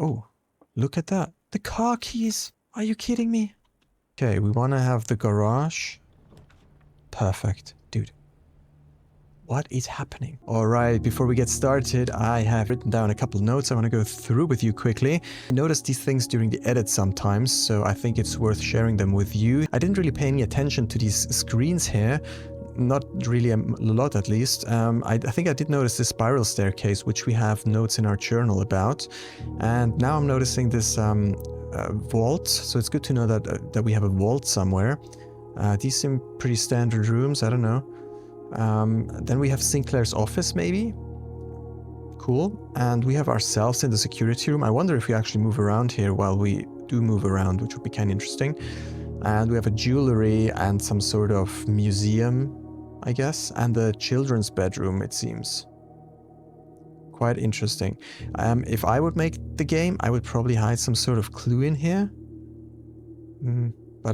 Oh, look at that. The car keys. Are you kidding me? Okay, we want to have the garage. Perfect. Dude. What is happening? Alright, before we get started, I have written down a couple of notes I want to go through with you quickly. I noticed these things during the edit sometimes, so I think it's worth sharing them with you. I didn't really pay any attention to these screens here. Not really a lot, at least. I think I did notice this spiral staircase, which we have notes in our journal about. And now I'm noticing this vault, so it's good to know that we have a vault somewhere. These seem pretty standard rooms, I don't know. Then we have Sinclair's office, maybe? Cool. And we have ourselves in the security room. I wonder if we actually move around here while we do move around, which would be kind of interesting. And we have a jewelry and some sort of museum, I guess. And the children's bedroom, it seems. Quite interesting. If I would make the game, I would probably hide some sort of clue in here. But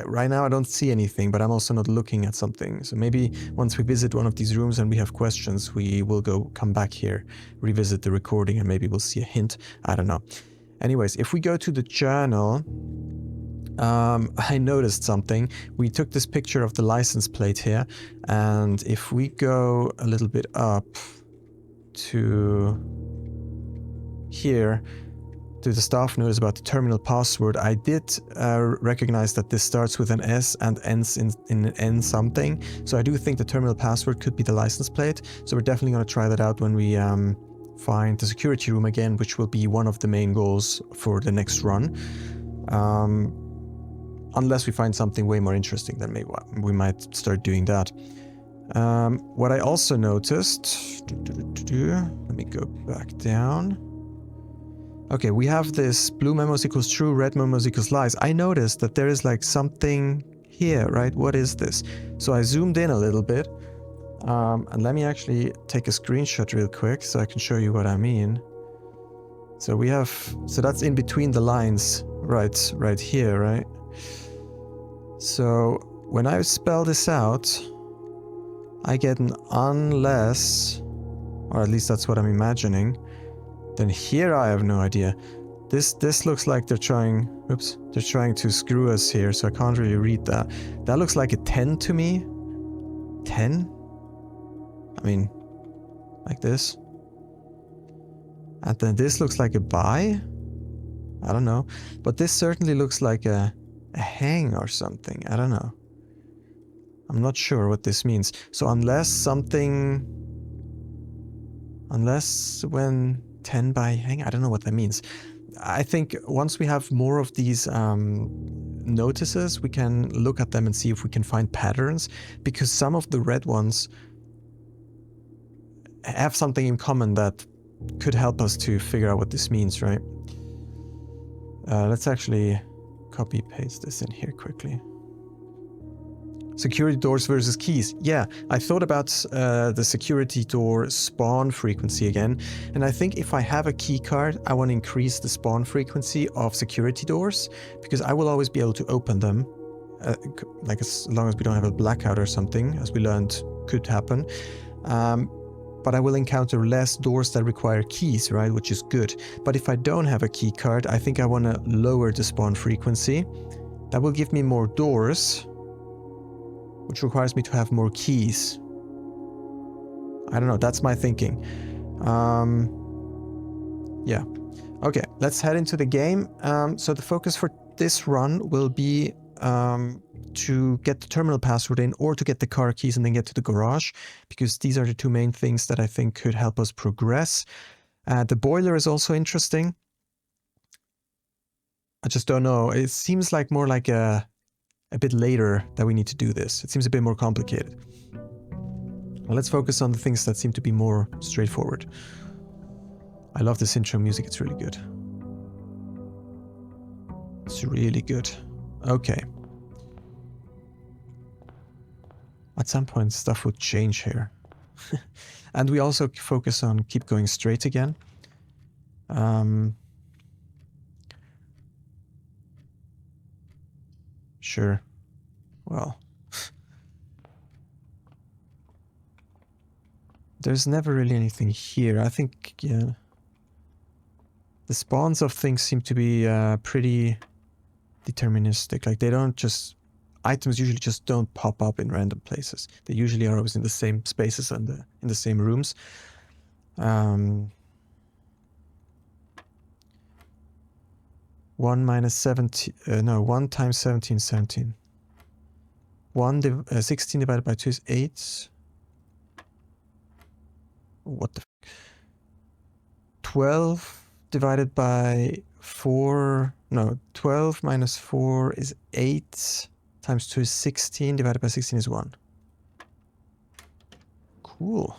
right now I don't see anything, but I'm also not looking at something. So maybe once we visit one of these rooms and we have questions, we will come back here, revisit the recording, and maybe we'll see a hint. I don't know. Anyways, if we go to the journal, I noticed something. We took this picture of the license plate here, and if we go a little bit up to here, to the staff notice about the terminal password, I did recognize that this starts with an S and ends in an N something. So I do think the terminal password could be the license plate. So we're definitely going to try that out when we find the security room again, which will be one of the main goals for the next run. Unless we find something way more interesting, then maybe we might start doing that. What I also noticed... Let me go back down. Okay, we have this blue memos equals true, red memos equals lies. I noticed that there is like something here, right? What is this? So I zoomed in a little bit. And let me actually take a screenshot real quick so I can show you what I mean. So we have... So that's in between the lines, right here, right? So when I spell this out, I get an unless, or at least that's what I'm imagining. Then here I have no idea. This looks like they're trying... Oops. They're trying to screw us here, so I can't really read that. That looks like a 10 to me. 10? I mean, like this. And then this looks like a buy? I don't know. But this certainly looks like a hang or something. I don't know. I'm not sure what this means. So unless something... Unless when... 10 by hang? I don't know what that means. I think once we have more of these notices, we can look at them and see if we can find patterns, because some of the red ones have something in common that could help us to figure out what this means, right? Let's actually copy paste this in here quickly. Security doors versus keys. Yeah, I thought about the security door spawn frequency again, and I think if I have a key card, I want to increase the spawn frequency of security doors, because I will always be able to open them, like as long as we don't have a blackout or something, as we learned could happen. But I will encounter less doors that require keys, right, which is good. But if I don't have a key card, I think I want to lower the spawn frequency. That will give me more doors, which requires me to have more keys. I don't know, that's my thinking. Yeah. Okay, let's head into the game. So the focus for this run will be to get the terminal password in, or to get the car keys and then get to the garage, because these are the two main things that I think could help us progress. The boiler is also interesting. I just don't know. It seems like more like a bit later that we need to do this. It seems a bit more complicated. Well, let's focus on the things that seem to be more straightforward. I love this intro music, it's really good. It's really good. Okay. At some point stuff would change here. And we also focus on keep going straight again. Sure. Well, there's never really anything here. I think, yeah. The spawns of things seem to be pretty deterministic. Like they don't just... Items usually just don't pop up in random places. They usually are always in the same spaces and in the same rooms. 1 minus 17... no, 1 times 17, 17. 16 divided by 2 is 8. What the... 12 divided by 4... No, 12 minus 4 is 8. Times 2 is 16. Divided by 16 is 1. Cool.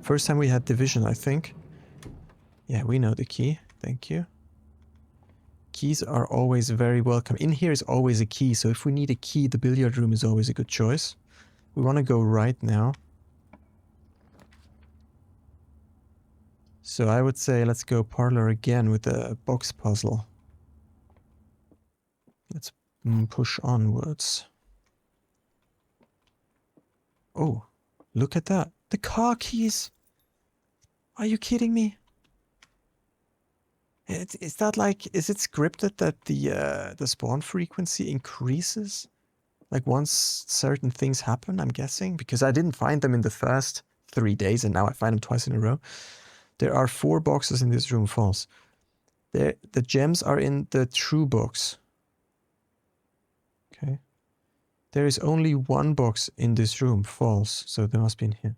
First time we had division, I think. Yeah, we know the key. Thank you. Keys are always very welcome. In here is always a key, so if we need a key, the billiard room is always a good choice. We want to go right now. So I would say let's go parlor again with the box puzzle. Let's push onwards. Oh, look at that. The car keys. Are you kidding me? Is that like, is it scripted that the spawn frequency increases? Like once certain things happen, I'm guessing? Because I didn't find them in the first 3 days and now I find them twice in a row. There are 4 boxes in this room, false. The gems are in the true box. Okay. There is only 1 box in this room, false. So they must be in here.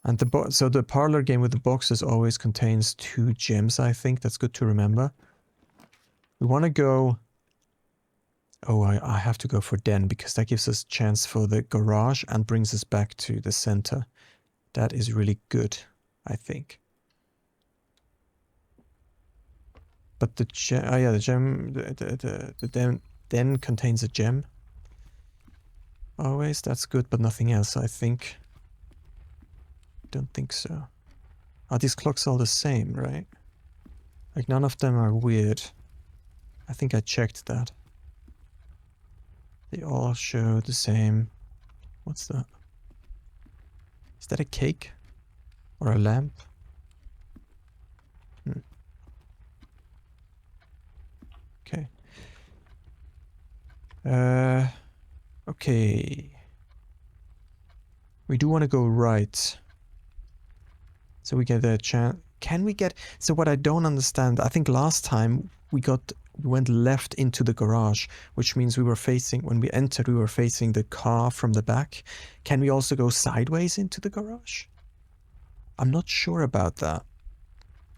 And so the parlor game with the boxes always contains 2 gems, I think. That's good to remember. We want to go... Oh, I have to go for den, because that gives us a chance for the garage and brings us back to the center. That is really good, I think. But the gem... Oh yeah, the gem... The den contains a gem. Always, that's good, but nothing else, I think. Don't think so. Are these clocks all the same, right? Like none of them are weird. I think I checked that. They all show the same. What's that? Is that a cake? Or a lamp? Okay. Okay. We do want to go right. So we get a chance. Can we get... So what I don't understand, I think last time we went left into the garage, which means we were facing, when we entered, we were facing the car from the back. Can we also go sideways into the garage? I'm not sure about that.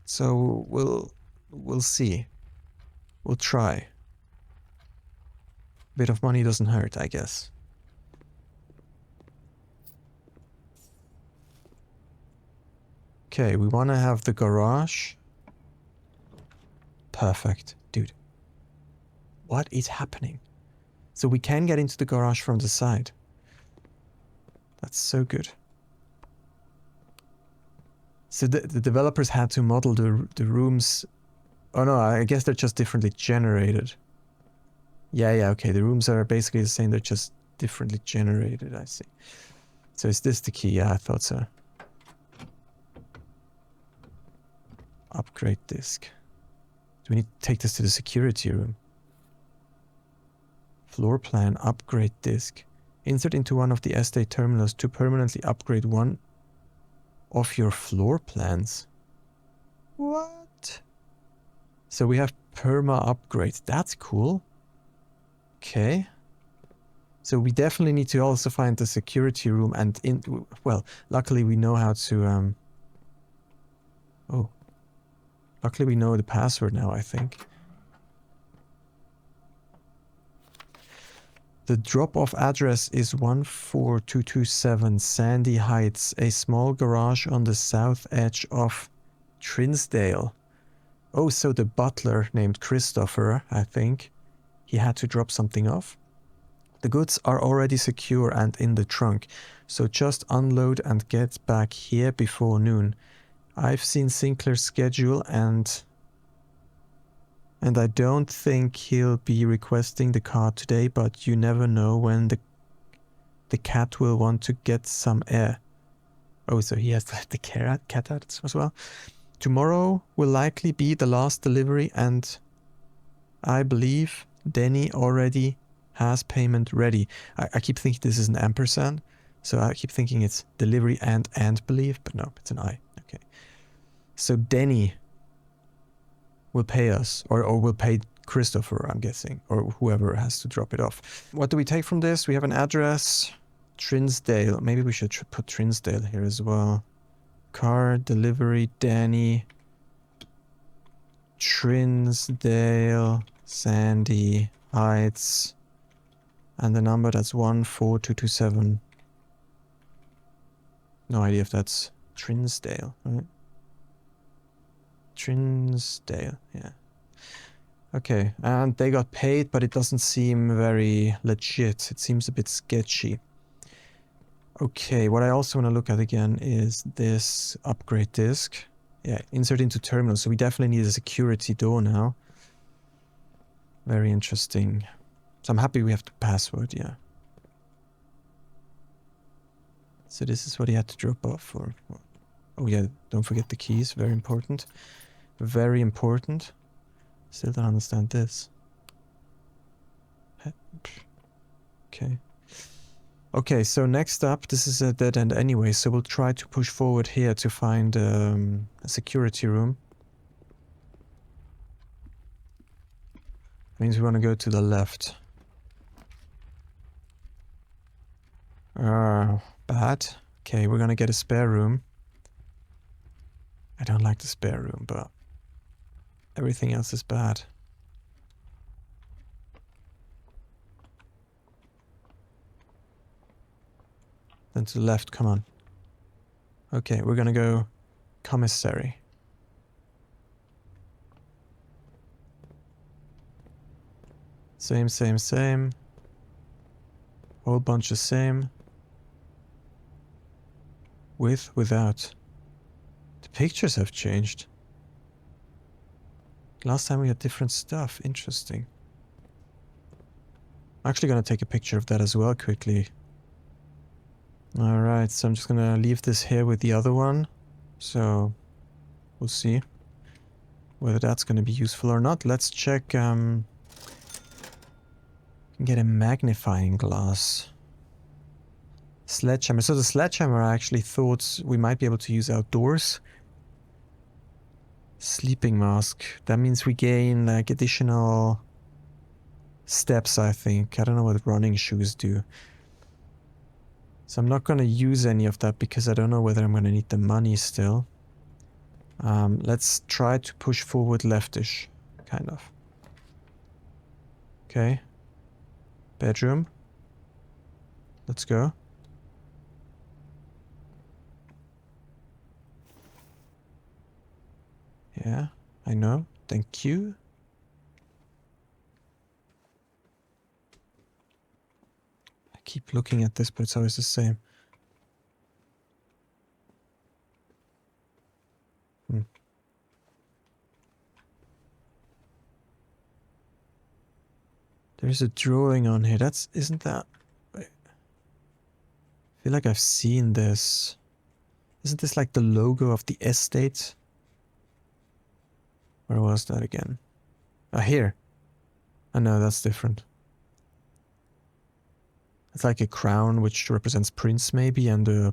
So we'll see. We'll try. A bit of money doesn't hurt, I guess. Okay, we want to have the garage. Perfect. Dude. What is happening? So we can get into the garage from the side. That's so good. So the developers had to model the rooms... Oh no, I guess they're just differently generated. Yeah, okay. The rooms are basically the same. They're just differently generated, I see. So is this the key? Yeah, I thought so. Upgrade disk. Do we need to take this to the security room? Floor plan upgrade disk. Insert into one of the estate terminals to permanently upgrade one of your floor plans. What? So we have perma upgrades. That's cool. Okay. So we definitely need to also find the security room and well, luckily we know how to oh. Luckily we know the password now, I think. The drop-off address is 14227 Sandy Heights, a small garage on the south edge of Trinsdale. Oh, so the butler named Christopher, I think, he had to drop something off. The goods are already secure and in the trunk, so just unload and get back here before noon. I've seen Sinclair's schedule and I don't think he'll be requesting the car today, but you never know when the the cat will want to get some air. Oh, so he has to let the cat out as well. Tomorrow will likely be the last delivery, and I believe Denny already has payment ready. I keep thinking this is an ampersand, so I keep thinking it's delivery and believe, but no, it's an I. Okay. So Denny will pay us, or will pay Christopher, I'm guessing, or whoever has to drop it off. What do we take from this? We have an address, Trinsdale. Maybe we should put Trinsdale here as well. Car delivery, Danny, Trinsdale, Sandy Heights, and the number that's 14227. No idea if that's Trinsdale, right? Trinsdale, yeah. Okay, and they got paid, but it doesn't seem very legit. It seems a bit sketchy. Okay, what I also want to look at again is this upgrade disk. Yeah, insert into terminal. So we definitely need a security door now. Very interesting. So I'm happy we have the password, yeah. So this is what he had to drop off. Oh yeah, don't forget the keys. Very important. Very important. Still don't understand this. Okay. Okay, so next up, this is a dead end anyway, so we'll try to push forward here to find a security room. Means we want to go to the left. Bad. Okay, we're gonna get a spare room. I don't like the spare room, but everything else is bad. Then to the left, come on. Okay, we're gonna go commissary. Same, same, same. Whole bunch of same. With, without. The pictures have changed. Last time we had different stuff. Interesting. I'm actually gonna take a picture of that as well quickly. Alright, so I'm just gonna leave this here with the other one. So, we'll see whether that's gonna be useful or not. Let's check, get a magnifying glass. Sledgehammer. So the sledgehammer I actually thought we might be able to use outdoors. Sleeping mask. That means we gain like additional steps, I think. I don't know what running shoes do. So I'm not going to use any of that because I don't know whether I'm going to need the money still. Let's try to push forward leftish, kind of. Okay. Bedroom. Let's go. Yeah, I know. Thank you. I keep looking at this, but it's always the same. There's a drawing on here. Isn't that... Wait. I feel like I've seen this. Isn't this like the logo of the estate? Where was that again? Ah, here. Oh no, that's different. It's like a crown which represents Prince maybe, and a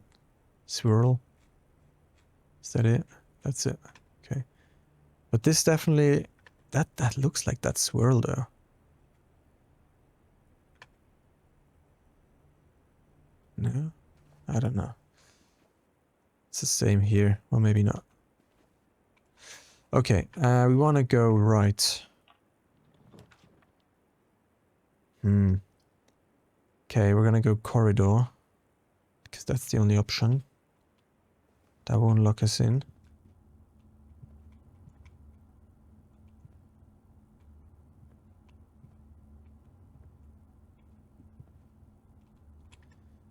swirl. Is that it? That's it. Okay. But this definitely... That looks like that swirl though. No? I don't know. It's the same here. Well, maybe not. Okay, we want to go right. Okay, we're gonna go corridor. Because that's the only option. That won't lock us in.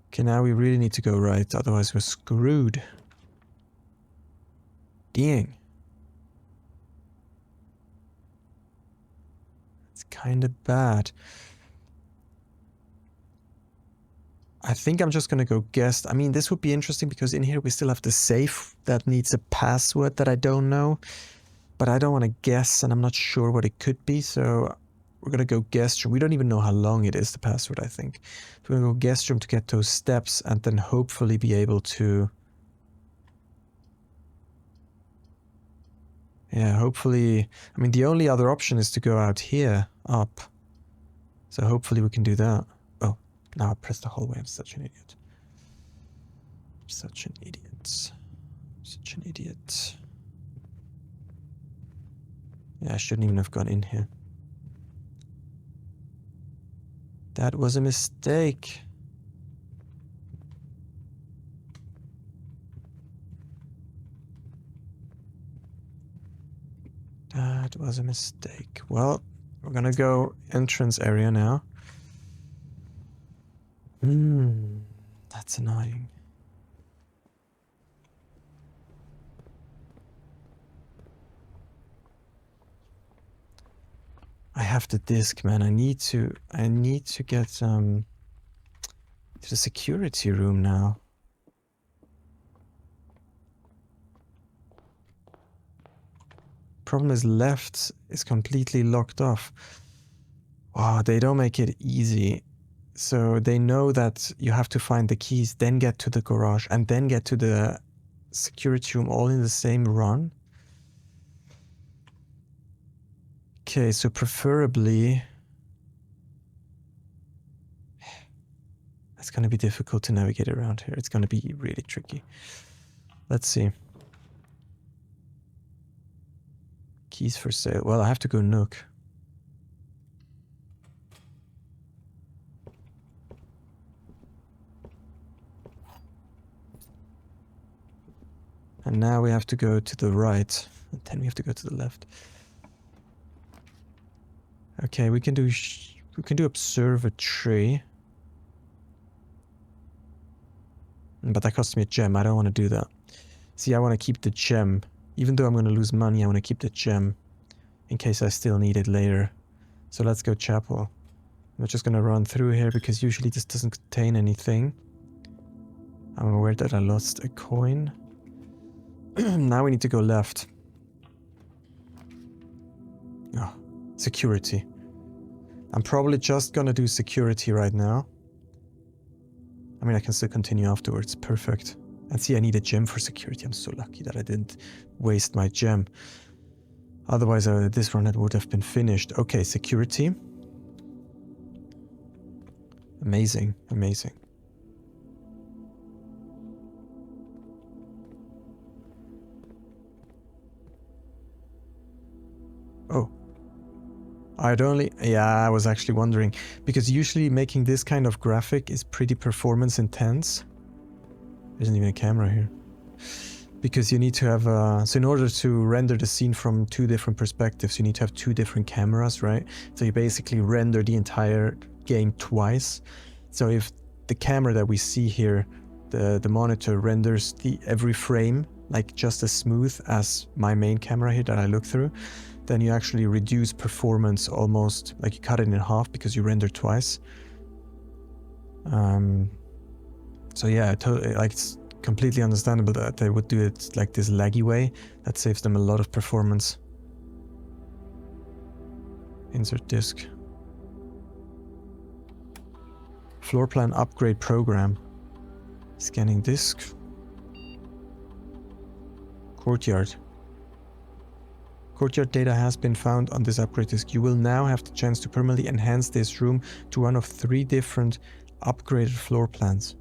Okay, now we really need to go right, otherwise we're screwed. Dang. It's kind of bad. I think I'm just gonna go guess. I mean, this would be interesting because in here we still have the safe that needs a password that I don't know. But I don't want to guess, and I'm not sure what it could be, so we're gonna go guest room. We don't even know how long it is, the password, I think. So we're gonna go guest room to get those steps, and then hopefully be able to... Yeah, hopefully... I mean, the only other option is to go out here, up. So hopefully we can do that. Oh, now I pressed the hallway. I'm such an idiot. Such an idiot. Such an idiot. Yeah, I shouldn't even have gone in here. That was a mistake. That was a mistake. Well, we're gonna go entrance area now. That's annoying. I have the disc, man. I need to get to the security room now. Problem is left is completely locked off. Wow, they don't make it easy. So they know that you have to find the keys, then get to the garage, and then get to the security room all in the same run. Okay, so preferably... It's gonna be difficult to navigate around here. It's gonna be really tricky. Let's see. Keys for sale. Well, I have to go Nook. And now we have to go to the right. And then we have to go to the left. Okay, we can do observatory. But that costs me a gem. I don't want to do that. See, I want to keep the gem. Even though I'm going to lose money, I want to keep the gem. In case I still need it later. So let's go chapel. I'm just going to run through here because usually this doesn't contain anything. I'm aware that I lost a coin. Now we need to go left. Oh, security. I'm probably just going to do security right now. I mean, I can still continue afterwards. Perfect. And see, I need a gem for security. I'm so lucky that I didn't waste my gem. Otherwise, this run would have been finished. Okay, security. Amazing, amazing. Oh. I was actually wondering. Because usually making this kind of graphic is pretty performance intense. There isn't even a camera here. Because you need to have, so in order to render the scene from two different perspectives, you need to have two different cameras, right? So you basically render the entire game twice. So if the camera that we see here, the monitor renders every frame like just as smooth as my main camera here that I look through, then you actually reduce performance almost, like you cut it in half because you render twice. So yeah, like it's completely understandable that they would do it like this laggy way. That saves them a lot of performance. Insert disk. Floor plan upgrade program. Scanning disk. Courtyard. Courtyard data has been found on this upgrade disk. You will now have the chance to permanently enhance this room to one of 3 different upgraded floor plans.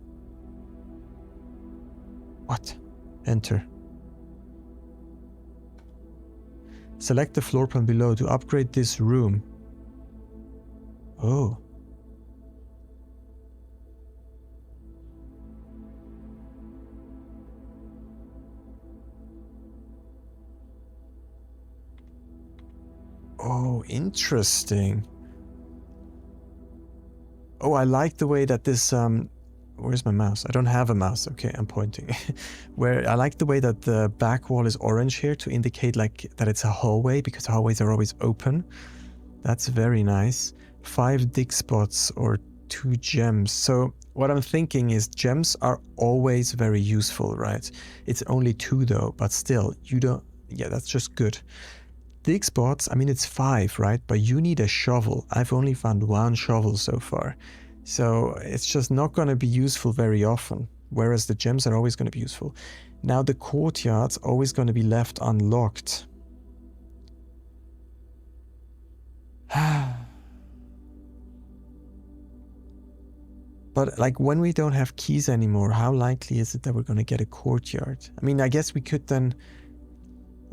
What? Enter. Select the floor plan below to upgrade this room. Oh. Oh, interesting. Oh, I like the way that this, where's my mouse? I don't have a mouse. Okay, I'm pointing. Where I like the way that the back wall is orange here to indicate like that it's a hallway, because hallways are always open. That's very nice. 5 dig spots or 2 gems. So What I'm thinking is gems are always very useful, right? It's only 2 though, but still, you don't... Yeah, that's just good. Dig spots, I mean, it's 5, right? But you need a shovel. I've only found 1 shovel so far. So it's just not going to be useful very often. Whereas the gems are always going to be useful. Now the courtyard's always going to be left unlocked. But like when we don't have keys anymore, how likely is it that we're going to get a courtyard? I mean, I guess we could then...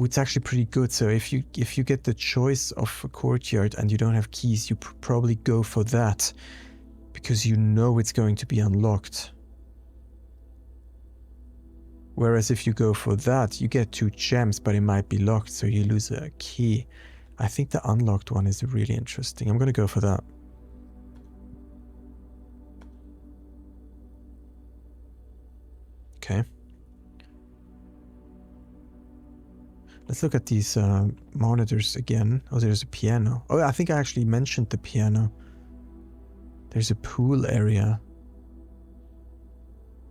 It's actually pretty good. So if you get the choice of a courtyard and you don't have keys, you probably go for that because you know it's going to be unlocked. Whereas if you go for that, you get 2 gems, but it might be locked, so you lose a key. I think the unlocked one is really interesting. I'm going to go for that. Okay. Let's look at these monitors again. Oh, there's a piano. Oh, I think I actually mentioned the piano. There's a pool area.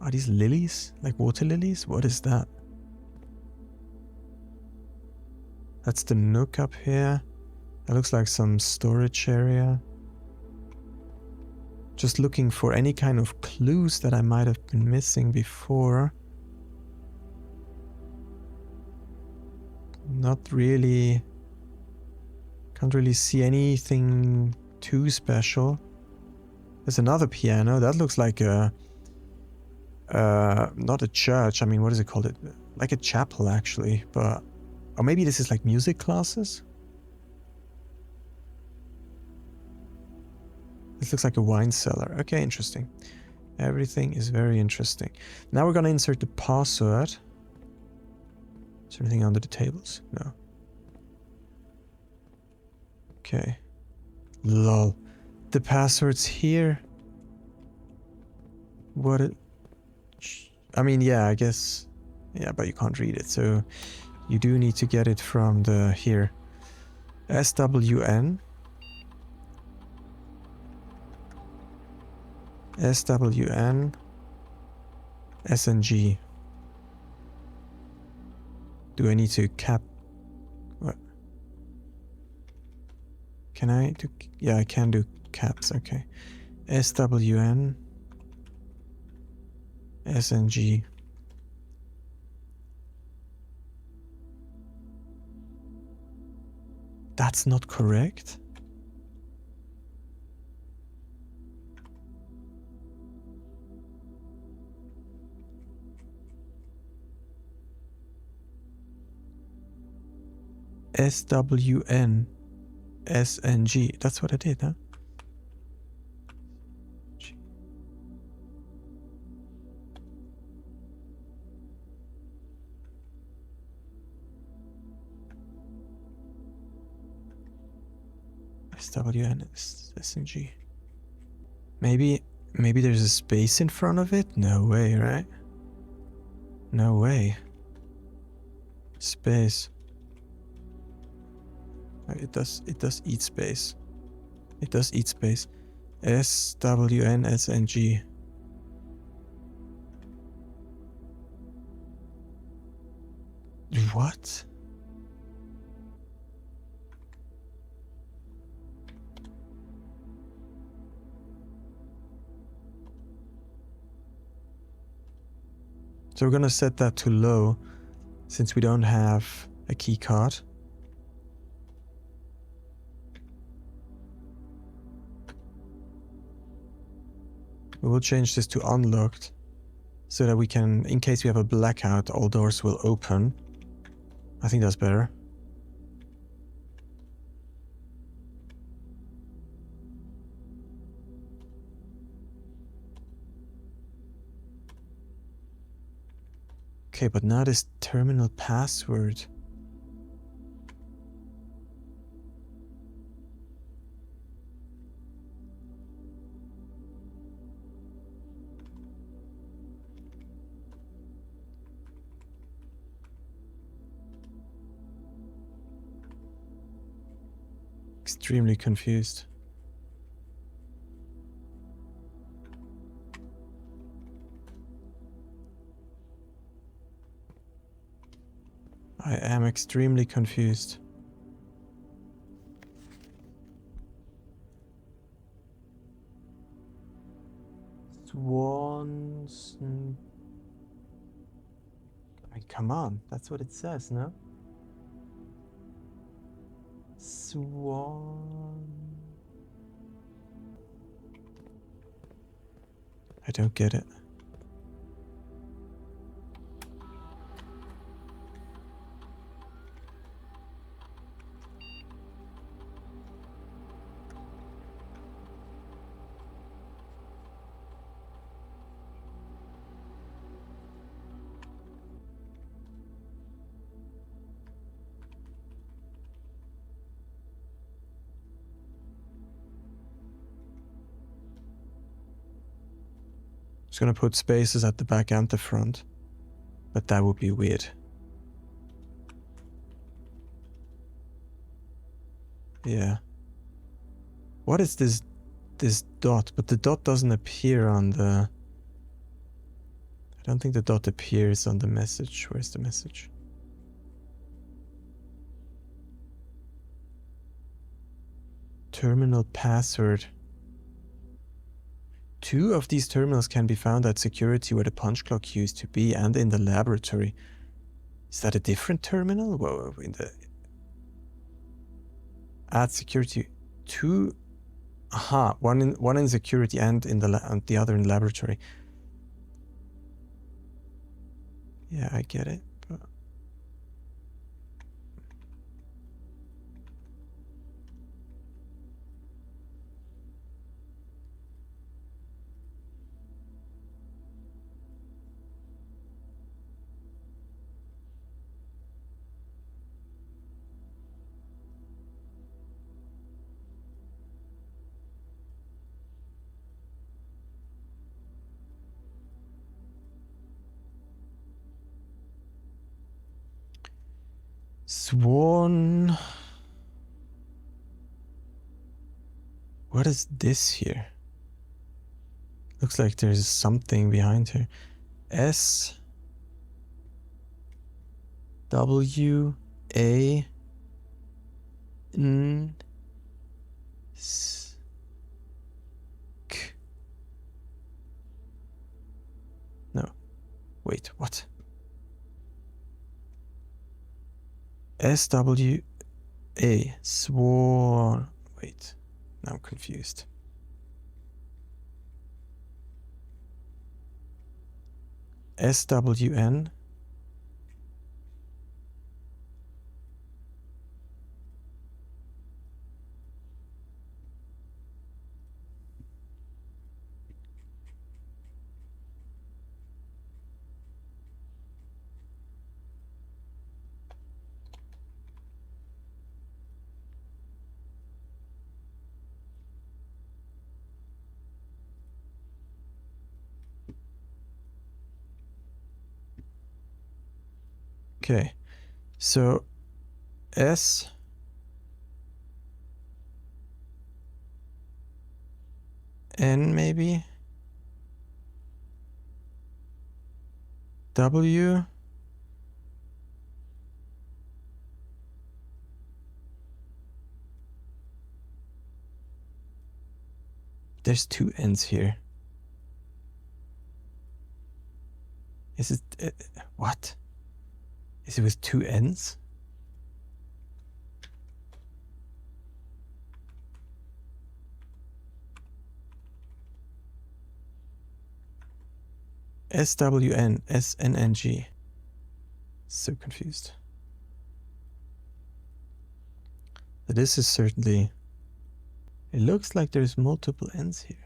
Are these lilies? Like water lilies? What is that? That's the nook up here. That looks like some storage area. Just looking for any kind of clues that I might have been missing before. Not really. Can't really see anything too special. There's another piano. That looks like a... not a church. I mean, what is it called? Like a chapel, actually. But... Or maybe this is like music classes? This looks like a wine cellar. Okay, interesting. Everything is very interesting. Now we're gonna insert the password. Is there anything under the tables? No. Okay. Lol. The password's here. What it... I mean, yeah, I guess... Yeah, but you can't read it, so... You do need to get it from the... Here. SWN. SWN. SNG. Do I need to cap... What? Can I do... Yeah, I can do caps, okay. SWN. SNG. That's not correct? SWN SNG. That's what I did, huh? SWN SNG. Maybe there's a space in front of it? No way, right? No way. Space. It does eat space. It does eat space. SWNSNG. What? So we're gonna set that to low since we don't have a key card. We will change this to unlocked so that we can, in case we have a blackout, all doors will open. I think that's better. Okay, but now this terminal password. Extremely confused. I am extremely confused. Swanson. I mean, come on. That's what it says, no? Swan. I don't get it. Just gonna put spaces at the back and the front. But that would be weird. Yeah. What is this dot? But the dot doesn't appear on the... I don't think the dot appears on the message. Where's the message? Terminal password. 2 of these terminals can be found at security where the punch clock used to be and in the laboratory. Is that a different terminal? Whoa, in the... At security 2... Aha, one in security and in the other in laboratory. Yeah, I get it. But... Swan... What is this here? Looks like there's something behind here. S... W... A... N... S... K... No. Wait, what? S-W... A... Swan... Wait. Now I'm confused. SWN. Okay, so S N maybe W there's 2 N's here. Is it what? Is it with 2 N's? SWN, SNNG. So confused. This is certainly... It looks like there's multiple N's here.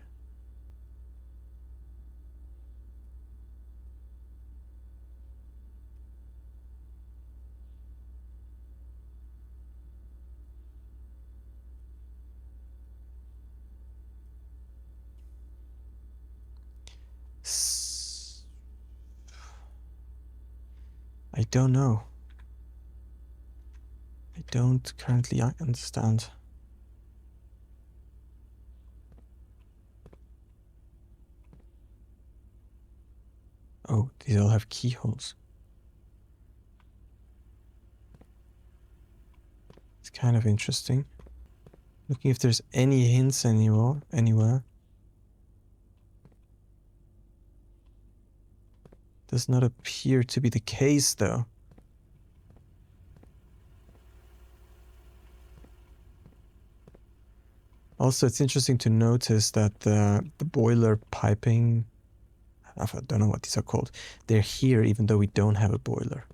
I don't know. I don't currently understand. Oh, these all have keyholes. kind of interesting. Looking if there's any hints anywhere. Does not appear to be the case, though. Also, it's interesting to notice that the boiler piping, I don't know what these are called, they're here even though we don't have a boiler.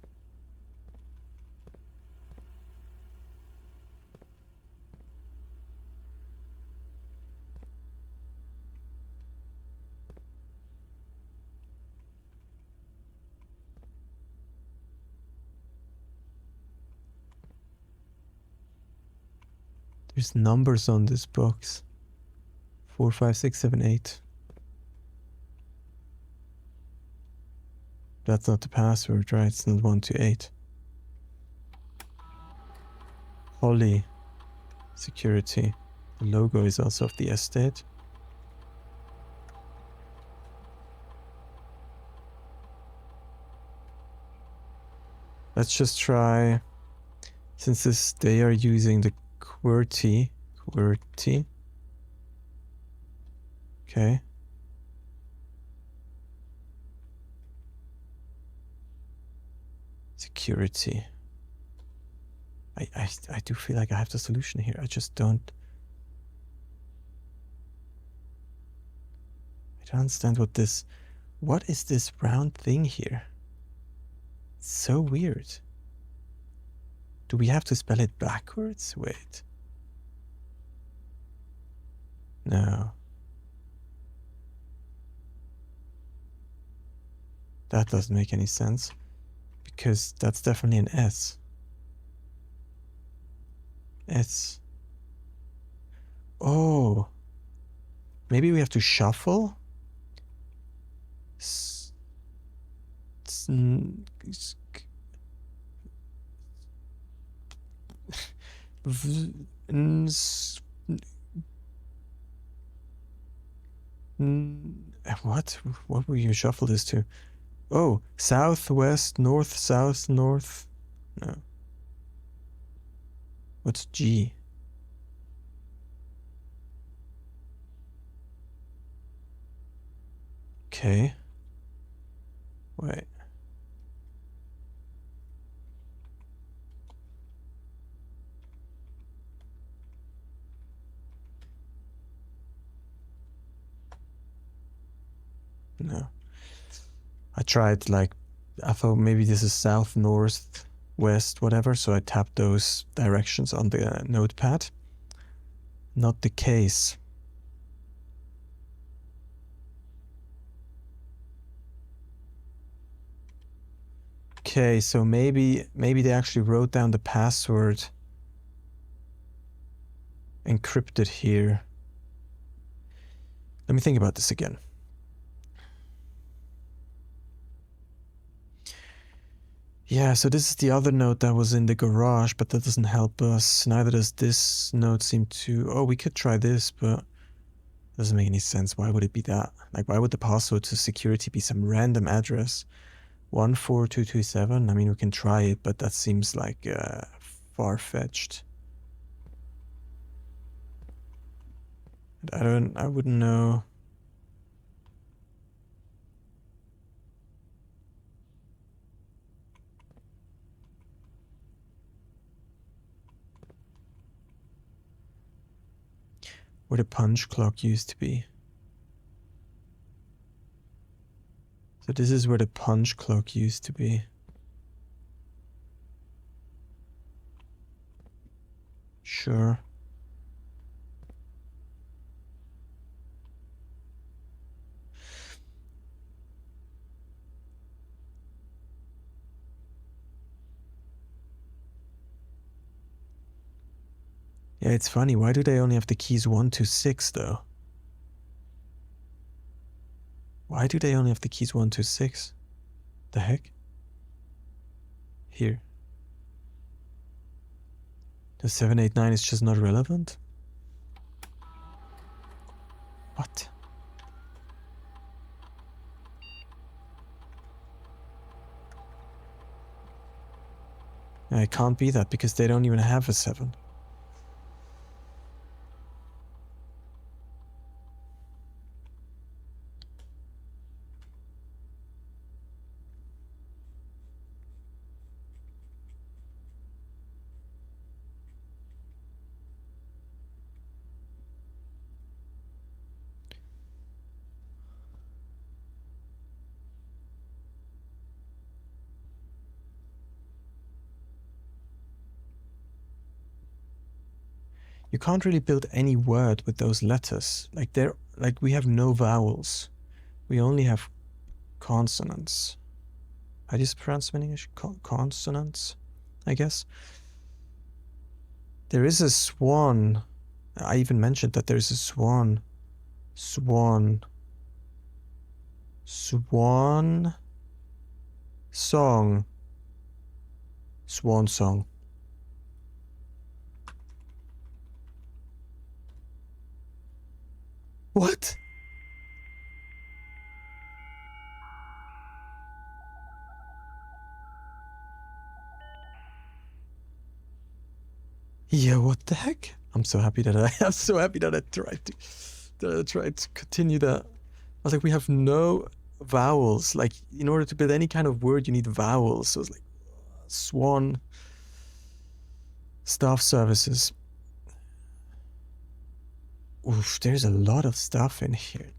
There's numbers on this box. 4, 5, 6, 7, 8. That's not the password, right? It's not 1 to 8. Holly. Security. The logo is also of the estate. Let's just try, since they are using the QWERTY. Okay. Security. I do feel like I have the solution here. I just don't. I don't understand what is this round thing here? It's so weird. Do we have to spell it backwards? Wait. No. That doesn't make any sense. Because that's definitely an S. S. Oh. Maybe we have to shuffle? What? What will you shuffle this to? Oh, south, west, north, south, north. No. What's G? Okay. Wait. No. I tried, like, I thought maybe this is south, north, west, whatever, so I tapped those directions on the notepad. Not the case. Okay, so maybe they actually wrote down the password encrypted here. Let me think about this again. Yeah, so this is the other note that was in the garage, but that doesn't help us. Neither does this note seem to... Oh, we could try this, but it doesn't make any sense. Why would it be that? Like, why would the password to security be some random address? 14227? I mean, we can try it, but that seems like far-fetched. I wouldn't know. Where the punch clock used to be. So this is where the punch clock used to be. Sure. Yeah, it's funny. Why do they only have the keys 1 to 6 though? Why do they only have the keys 1 to 6? The heck? Here. The 789 is just not relevant? What? It can't be that because they don't even have a 7. You can't really build any word with those letters. Like we have no vowels. We only have consonants. How do you pronounce them in English? Consonants, I guess. There is a swan. I even mentioned that there's a swan. Swan. Swan. Song. Swan song. What? Yeah, what the heck? I'm so happy that I'm so happy that I tried to continue that. I was like, we have no vowels. Like, in order to build any kind of word, you need vowels. So it's like swan. Staff services. Oof, there's a lot of stuff in here.